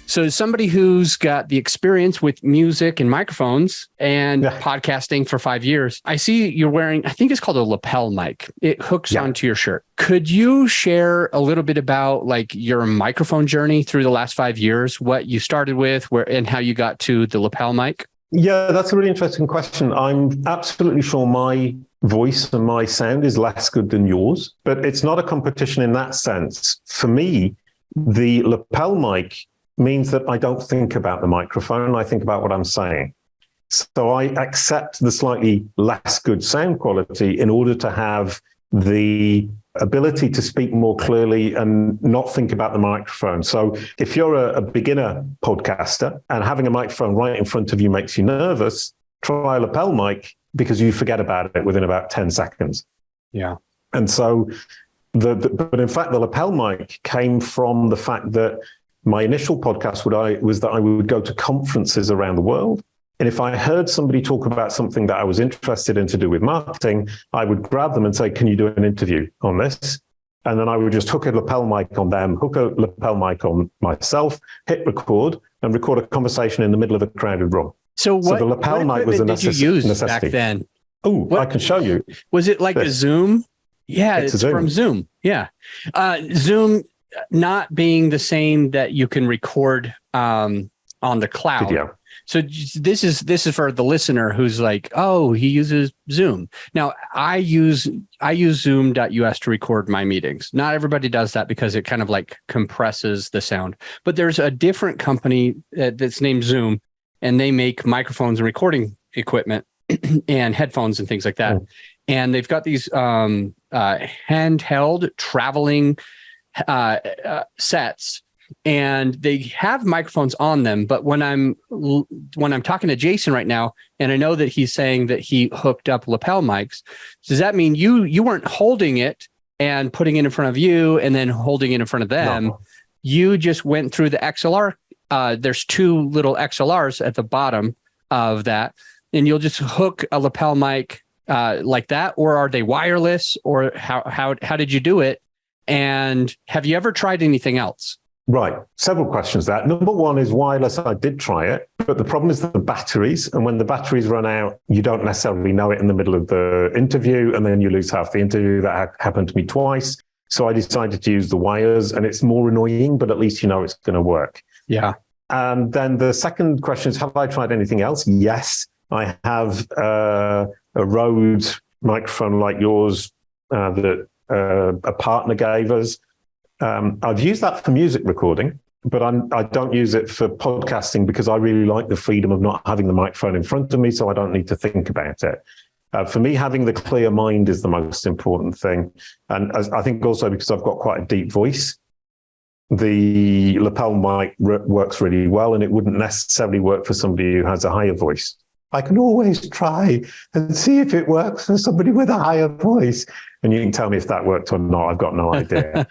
So as somebody who's got the experience with music and microphones and podcasting for 5 years, I see you're wearing, I think it's called a lapel mic. It hooks onto your shirt. Could you share a little bit about like your microphone journey through the last 5 years, what you started with, where and how you got to the lapel mic? Yeah, that's a really interesting question. I'm absolutely sure my voice and my sound is less good than yours, but it's not a competition in that sense. For me, the lapel mic means that I don't think about the microphone. I think about what I'm saying. So I accept the slightly less good sound quality in order to have the ability to speak more clearly and not think about the microphone. So if you're a beginner podcaster and having a microphone right in front of you makes you nervous, try a lapel mic because you forget about it within about 10 seconds. Yeah. And so, but in fact, the lapel mic came from the fact that my initial podcast was that I would go to conferences around the world. And if I heard somebody talk about something that I was interested in to do with marketing, I would grab them and say, can you do an interview on this? And then I would just hook a lapel mic on them, hook a lapel mic on myself, hit record, and record a conversation in the middle of a crowded room. So the lapel mic was a necessity back then? Oh, I can show you. Was it like a Zoom? Yeah, it's from Zoom. Yeah. Zoom not being the same that you can record on the cloud. Video. So this is for the listener who's like, oh, he uses Zoom. Now I use Zoom.us to record my meetings. Not everybody does that because it kind of like compresses the sound. But there's a different company that's named Zoom, and they make microphones and recording equipment and headphones and things like that. And they've got these handheld traveling sets. And they have microphones on them, but when I'm talking to Jason right now, and I know that he's saying that he hooked up lapel mics, does that mean you weren't holding it and putting it in front of you and then holding it in front of them? No. You just went through the XLR. There's two little XLRs at the bottom of that, and you'll just hook a lapel mic like that, or are they wireless, or how did you do it? And have you ever tried anything else? Right. Several questions there. Number one is wireless. I did try it, but the problem is the batteries. And when the batteries run out, you don't necessarily know it in the middle of the interview, and then you lose half the interview. That happened to me twice. So I decided to use the wires, and it's more annoying, but at least you know it's going to work. Yeah. And then the second question is, have I tried anything else? Yes. I have a Rode microphone like yours that a partner gave us. I've used that for music recording, but I don't use it for podcasting because I really like the freedom of not having the microphone in front of me, so I don't need to think about it. For me, having the clear mind is the most important thing. And I think also because I've got quite a deep voice, the lapel mic works really well, and it wouldn't necessarily work for somebody who has a higher voice. I can always try and see if it works for somebody with a higher voice. And you can tell me if that worked or not. I've got no idea.